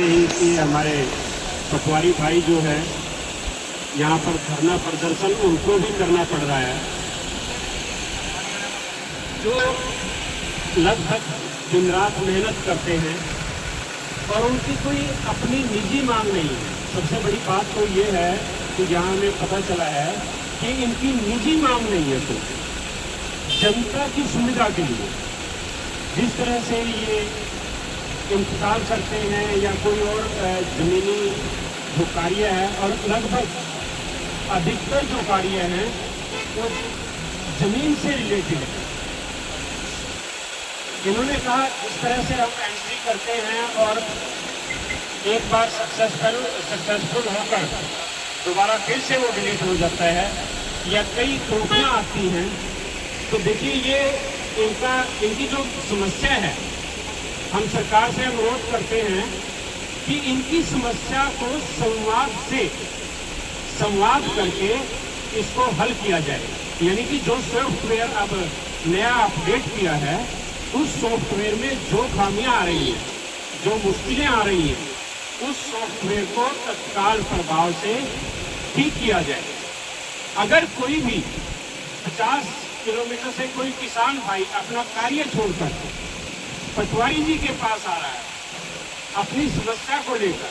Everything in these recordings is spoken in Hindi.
देखते ही कि हमारे पटवारी भाई जो है यहाँ पर धरना प्रदर्शन उनको भी करना पड़ रहा है, जो लगभग दिन रात मेहनत करते हैं और उनकी कोई अपनी निजी मांग नहीं है। सबसे बड़ी बात तो ये है कि जहाँ हमें पता चला है कि इनकी निजी मांग नहीं है, तो जनता की सुविधा के लिए जिस तरह से ये इंतकाल करते हैं या कोई और जमीनी जो कार्य है, और लगभग अधिकतर जो कार्य हैं वो जमीन से रिलेटेड है। इन्होंने कहा इस तरह से हम एंट्री करते हैं और एक बार सक्सेसफुल होकर दोबारा फिर से वो डिलीट हो जाता है या कई त्रुटियां आती हैं। तो देखिए ये इनकी जो समस्या है, हम सरकार से अनुरोध करते हैं कि इनकी समस्या को संवाद करके इसको हल किया जाए। यानी कि जो सॉफ्टवेयर अब नया अपडेट किया है, उस सॉफ्टवेयर में जो खामियां आ रही हैं, जो मुश्किलें आ रही हैं, उस सॉफ्टवेयर को तत्काल प्रभाव से ठीक किया जाए। अगर कोई भी 50 किलोमीटर से कोई किसान भाई अपना कार्य छोड़कर पटवारी जी के पास आ रहा है अपनी समस्या को लेकर,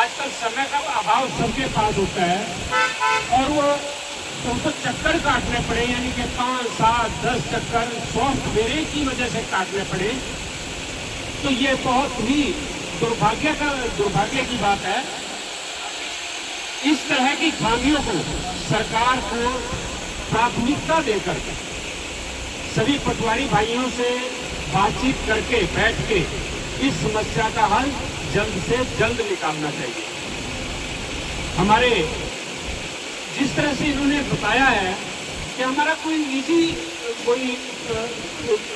आजकल समय का अभाव सबके पास होता है और वो उनको चक्कर काटने पड़े, यानी कि 5, 7, 10 चक्कर सॉफ्टवेयर की वजह से काटने पड़े, तो ये बहुत ही दुर्भाग्य की बात है। इस तरह की खामियों को सरकार को प्राथमिकता देकर के सभी पटवारी भाइयों से बातचीत करके बैठ के इस समस्या का हल जल्द से जल्द निकालना चाहिए। हमारे जिस तरह से इन्होंने बताया है कि हमारा कोई निजी कोई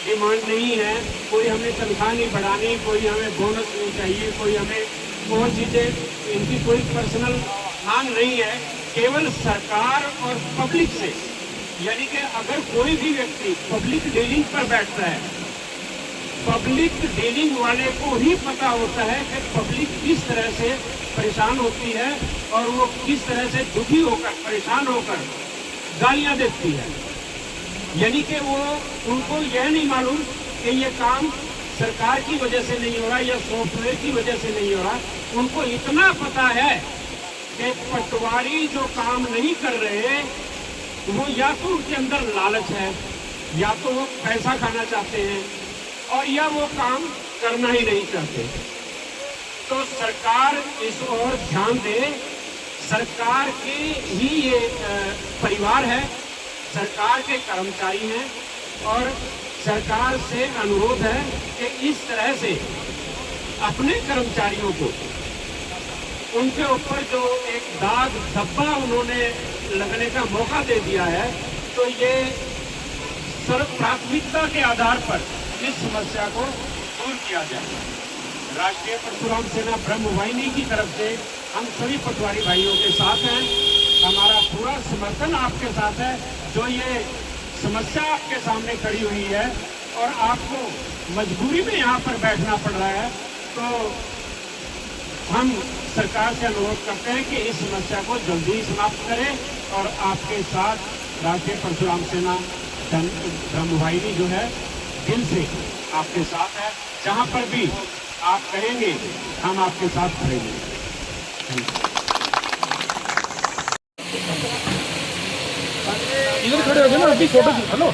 डिमांड नहीं है, कोई हमें तनख्वाह नहीं बढ़ानी, कोई हमें बोनस नहीं चाहिए, कोई हमें और चीज़ें, इनकी कोई पर्सनल मांग नहीं है, केवल सरकार और पब्लिक से। यानी कि अगर कोई भी व्यक्ति पब्लिक डीलिंग पर बैठता है, पब्लिक डीलिंग वाले को ही पता होता है कि पब्लिक किस तरह से परेशान होती है और वो किस तरह से दुखी होकर, परेशान होकर गालियां देती है। यानी कि वो उनको यह नहीं मालूम कि ये काम सरकार की वजह से नहीं हो रहा या सॉफ्टवेयर की वजह से नहीं हो रहा। उनको इतना पता है कि पटवारी जो काम नहीं कर रहे, वो या तो उनके अंदर लालच है, या तो वो पैसा खाना चाहते हैं, और या वो काम करना ही नहीं चाहते। तो सरकार इस ओर ध्यान दे। सरकार के ही ये परिवार है, सरकार के कर्मचारी हैं, और सरकार से अनुरोध है कि इस तरह से अपने कर्मचारियों को, उनके ऊपर जो एक दाग धब्बा उन्होंने लगने का मौका दे दिया है, तो ये सर्व प्राथमिकता के आधार पर इस समस्या को दूर किया जाए। राष्ट्रीय परशुराम सेना ब्रह्मवाहिनी की तरफ से हम सभी पटवारी भाइयों के साथ हैं। हमारा पूरा समर्थन आपके साथ है। जो ये समस्या आपके सामने खड़ी हुई है और आपको मजबूरी में यहाँ पर बैठना पड़ रहा है, तो हम सरकार से अनुरोध करते हैं कि इस समस्या को जल्दी ही समाप्त करें। और आपके साथ राष्ट्रीय परशुराम सेना ब्रह्मवाहिनी जो है, दिल से आपके साथ है। जहाँ पर भी आप कहेंगे हम आपके साथ खड़े हैं। इधर खड़े हो गए ना, अभी फोटो हेलो